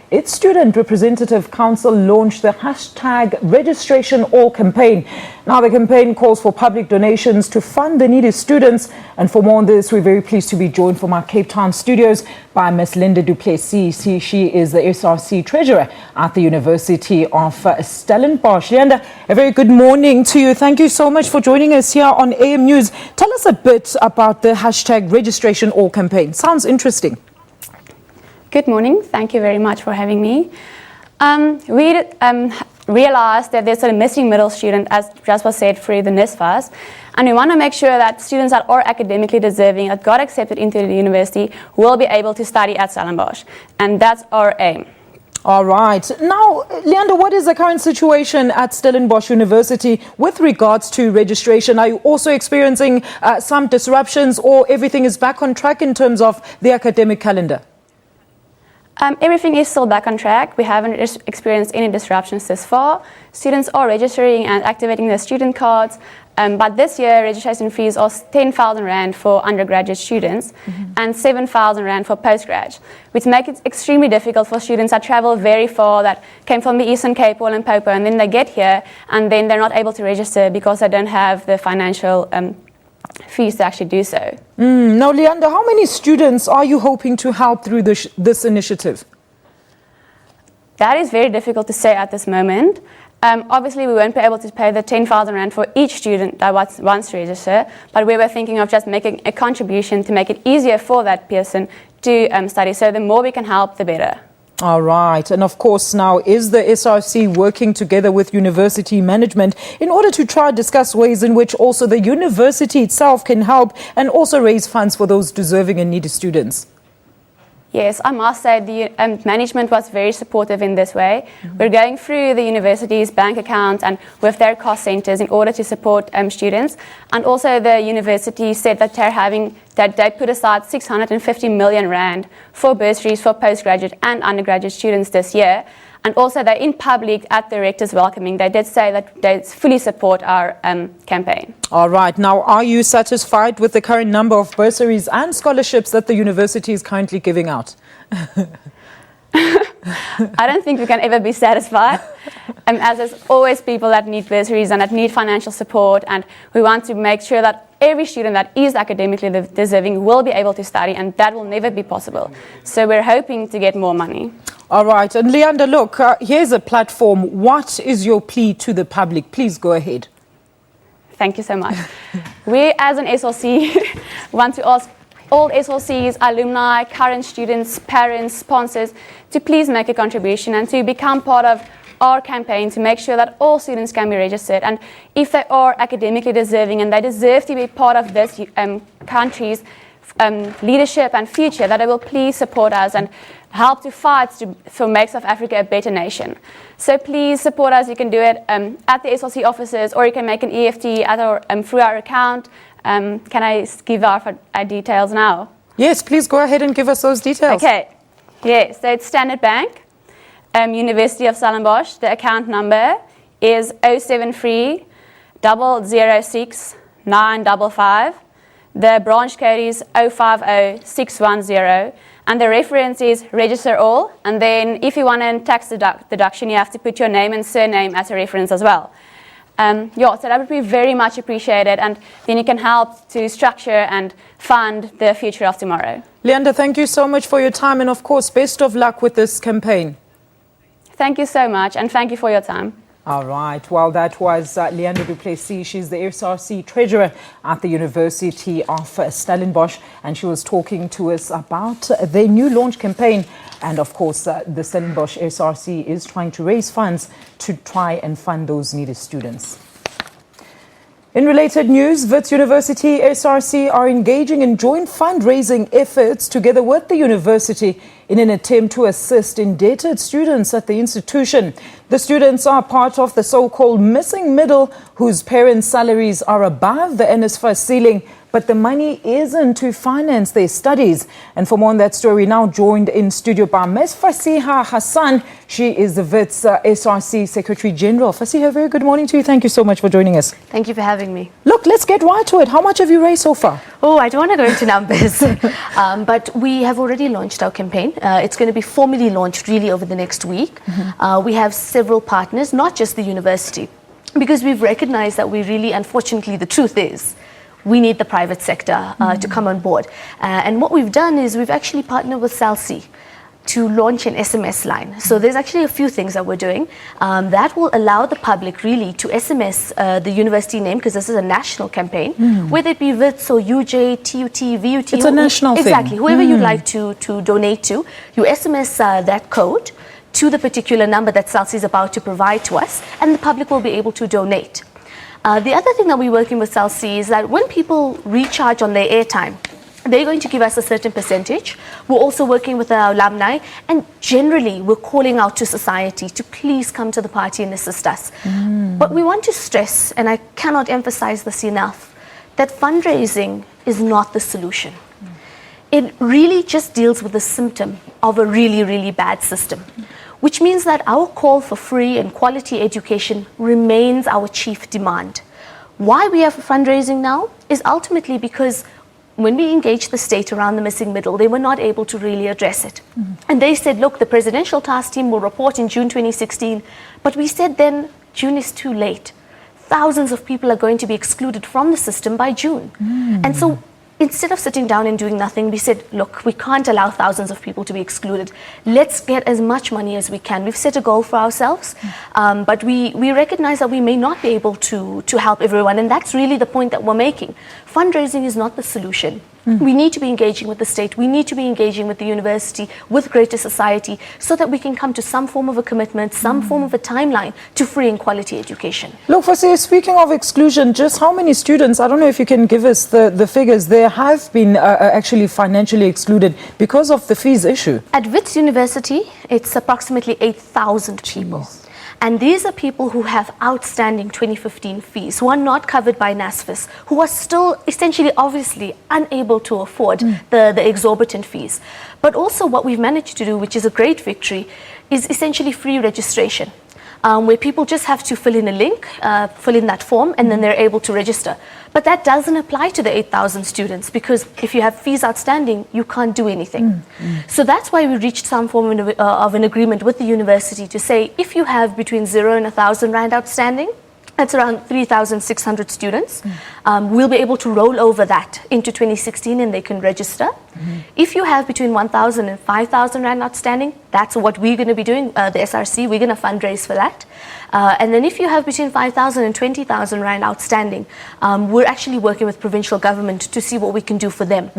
Its Student Representative Council launched the #RegistrationAll campaign. Now the campaign calls for public donations to fund the needy students. And for more on this, we're very pleased to be joined from our Cape Town studios by Ms. Linda du Plessis. She is the SRC Treasurer at the University of Stellenbosch. Linda, a very good morning to you. Thank you so much for joining us here on AM News. Tell us a bit about the #RegistrationAll campaign. Sounds interesting. Good morning. Thank you very much for having me. We realized that there's a missing middle student, as just was said, through the NSFAS, and we want to make sure that students that are academically deserving, that got accepted into the university, will be able to study at Stellenbosch, and that's our aim. All right. Now, Leander, what is the current situation at Stellenbosch University with regards to registration? Are you also experiencing some disruptions, or everything is back on track in terms of the academic calendar? Everything is still back on track. We haven't experienced any disruptions thus far. Students are registering and activating their student cards, but this year registration fees are 10,000 Rand for undergraduate students and 7,000 Rand for postgrads, which make it extremely difficult for students that travel very far, that came from the Eastern Cape or Limpopo, and then they get here and then they're not able to register because they don't have the financial fees to actually do so. Now, Leander, how many students are you hoping to help through this initiative? That is very difficult to say at this moment. Obviously, we won't be able to pay the 10,000 Rand for each student that wants to register, but we were thinking of just making a contribution to make it easier for that person to study. So the more we can help, the better. All right. And of course, now is the SRC working together with university management in order to try to discuss ways in which also the university itself can help and also raise funds for those deserving and needy students? Yes, I must say the management was very supportive in this way. We're going through the university's bank accounts and with their cost centres in order to support students. And also the university said that they put aside 650 million Rand for bursaries for postgraduate and undergraduate students this year. And also they, in public at the rector's welcoming, they did say that they fully support our campaign. All right. Now, are you satisfied with the current number of bursaries and scholarships that the university is currently giving out? I don't think we can ever be satisfied. As there's always people that need bursaries and that need financial support, and we want to make sure that every student that is academically deserving will be able to study, and that will never be possible. So we're hoping to get more money. All right. And Leander, look, here's a platform. What is your plea to the public? Please go ahead. Thank you so much. We, as an SRC, want to ask all SRCs, alumni, current students, parents, sponsors, to please make a contribution and to become part of our campaign to make sure that all students can be registered. And if they are academically deserving and they deserve to be part of this country's leadership and future, that they will please support us and help to fight to make South Africa a better nation. So please support us. You can do it at the SRC offices, or you can make an EFT through our account. Can I give our details now? Yes, please go ahead and give us those details. Okay. Yes, so it's Standard Bank, University of Stellenbosch. The account number is 073 006 955. The branch code is 050610, and the reference is Register All. And then if you want a tax deduction, you have to put your name and surname as a reference as well. So that would be very much appreciated, and then you can help to structure and fund the future of tomorrow. Leander, thank you so much for your time, and of course, best of luck with this campaign. Thank you so much, and thank you for your time. All right. Well, that was Linda du Plessis. She's the SRC Treasurer at the University of Stellenbosch, and she was talking to us about their new launch campaign. And of course, the Stellenbosch SRC is trying to raise funds to try and fund those needy students. In related news, Wits University SRC are engaging in joint fundraising efforts together with the university in an attempt to assist indebted students at the institution. The students are part of the so-called missing middle, whose parents' salaries are above the NSFAS ceiling, but the money isn't to finance their studies. And for more on that story, now joined in studio by Ms. Fasiha Hassan. She is the Wits SRC Secretary General. Fasiha, very good morning to you. Thank you so much for joining us. Thank you for having me. Look, let's get right to it. How much have you raised so far? Oh, I don't want to go into numbers, but we have already launched our campaign. It's going to be formally launched really over the next week. We have several partners, not just the university, because we've recognized that we really, unfortunately, the truth is, we need the private sector to come on board. And what we've done is we've actually partnered with SABC to launch an SMS line. So there's actually a few things that we're doing that will allow the public really to SMS the university name, because this is a national campaign, whether it be Wits or UJ, TUT, VUT. It's a national thing. Exactly. Whoever you'd like to donate to, you SMS that code to the particular number that SALC is about to provide to us, and the public will be able to donate. The other thing that we're working with SALC is that when people recharge on their airtime, they're going to give us a certain percentage. We're also working with our alumni, and generally we're calling out to society to please come to the party and assist us. But we want to stress, and I cannot emphasize this enough, that fundraising is not the solution. It really just deals with the symptom of a really, really bad system, which means that our call for free and quality education remains our chief demand. Why we have fundraising now is ultimately because when we engaged the state around the missing middle, they were not able to really address it. And they said, look, the presidential task team will report in June 2016. But we said then, June is too late. Thousands of people are going to be excluded from the system by June. And so instead of sitting down and doing nothing, we said, look, we can't allow thousands of people to be excluded. Let's get as much money as we can. We've set a goal for ourselves, but we recognize that we may not be able to help everyone, and that's really the point that we're making. Fundraising is not the solution. We need to be engaging with the state. We need to be engaging with the university, with greater society, so that we can come to some form of a commitment, some form of a timeline to free and quality education. Look, Fasiya, speaking of exclusion, just how many students, I don't know if you can give us the figures, there have been actually financially excluded because of the fees issue? At Wits University, it's approximately 8,000 people. And these are people who have outstanding 2015 fees, who are not covered by NSFAS, who are still essentially, obviously, unable to afford the exorbitant fees. But also what we've managed to do, which is a great victory, is essentially free registration, where people just have to fill in a link, fill in that form, and then they're able to register. But that doesn't apply to the 8,000 students, because if you have fees outstanding, you can't do anything. So that's why we reached some form of an agreement with the university to say, if you have between 0 and 1,000 Rand outstanding, that's around 3,600 students. We'll be able to roll over that into 2016 and they can register. If you have between 1,000 and 5,000 Rand outstanding, that's what we're going to be doing, the SRC, we're going to fundraise for that. And then if you have between 5,000 and 20,000 Rand outstanding, we're actually working with provincial government to see what we can do for them.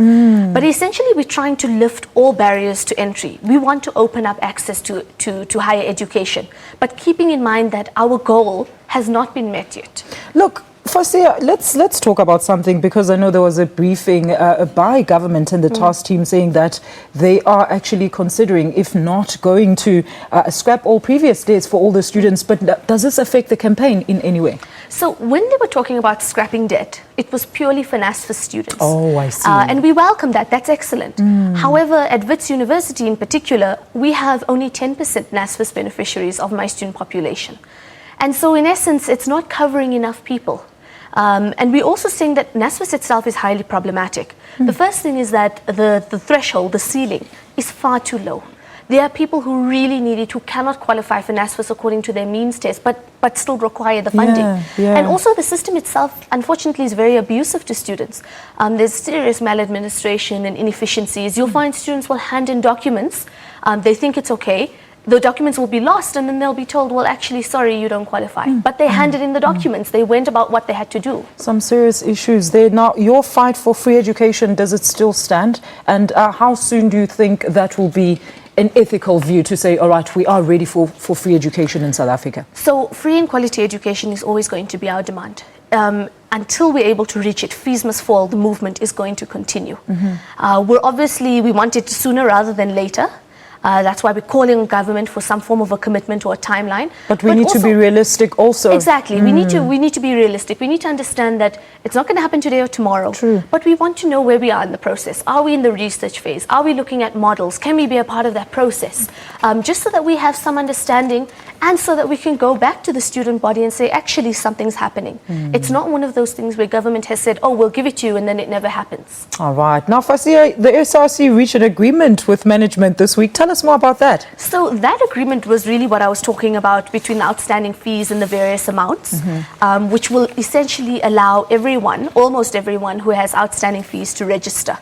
But essentially, we're trying to lift all barriers to entry. We want to open up access to higher education, but keeping in mind that our goal has not been met yet. Look, Fasiya, let's talk about something, because I know there was a briefing by government and the task team saying that they are actually considering, if not going to scrap all previous dates for all the students. But does this affect the campaign in any way? So when they were talking about scrapping debt, it was purely for NSFAS students. Oh, I see. And we welcome that. That's excellent. However, at Wits University in particular, we have only 10% NSFAS beneficiaries of my student population. And so in essence, it's not covering enough people. And we're also saying that NSFAS itself is highly problematic. The first thing is that the threshold, the ceiling, is far too low. There are people who really need it, who cannot qualify for NSFAS according to their means test, but still require the funding. And also the system itself, unfortunately, is very abusive to students. There's serious maladministration and inefficiencies. You'll find students will hand in documents. They think it's okay. The documents will be lost, and then they'll be told, well, actually, sorry, you don't qualify. But they handed in the documents. They went about what they had to do. Some serious issues there. Now, your fight for free education, does it still stand? And how soon do you think that will be an ethical view to say, all right, we are ready for free education in South Africa? So free and quality education is always going to be our demand. Until we're able to reach it, fees must fall, the movement is going to continue. We want it sooner rather than later. That's why we're calling on government for some form of a commitment or a timeline. But we need to be realistic also. Exactly. We need to be realistic. We need to understand that it's not going to happen today or tomorrow. True. But we want to know where we are in the process. Are we in the research phase? Are we looking at models? Can we be a part of that process? Just so that we have some understanding and so that we can go back to the student body and say, actually, something's happening. It's not one of those things where government has said, oh, we'll give it to you, and then it never happens. All right. Now, Fasia, the SRC reached an agreement with management this week. Tell us more about that. So that agreement was really what I was talking about between the outstanding fees and the various amounts, which will essentially allow everyone, almost everyone who has outstanding fees to register.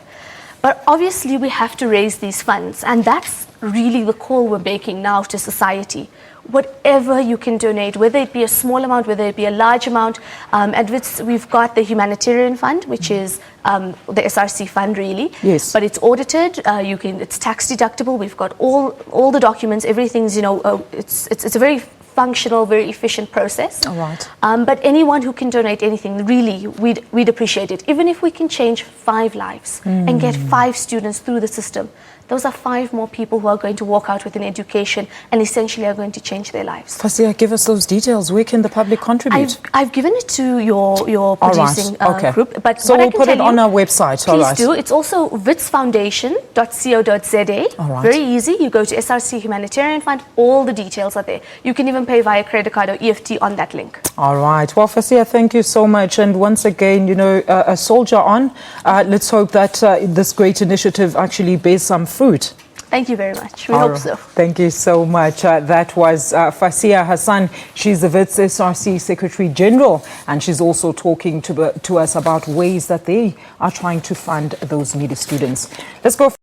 But obviously we have to raise these funds, and that's really the call we're making now to society. Whatever you can donate, whether it be a small amount, whether it be a large amount. At Wits, we've got the humanitarian fund, which is the SRC fund really. Yes. But it's audited. It's tax deductible. We've got all the documents. Everything's it's a very functional, very efficient process. All right. But anyone who can donate anything, really, we'd appreciate it. Even if we can change 5 lives and get 5 students through the system, those are 5 more people who are going to walk out with an education and essentially are going to change their lives. Fasia, give us those details. Where can the public contribute? I've given it to your producing group. But so we'll put it on our website. Please do. It's also witsfoundation.co.za. All right. Very easy. You go to SRC Humanitarian Fund. All the details are there. You can even pay via credit card or EFT on that link. All right. Well, Fasia, thank you so much. And once again, a soldier on. Let's hope that this great initiative actually bears some fruit. Thank you very much. We hope so. Thank you so much. That was Fasia Hassan. She's the Wits SRC Secretary General, and she's also talking to us about ways that they are trying to fund those needy students. Let's go.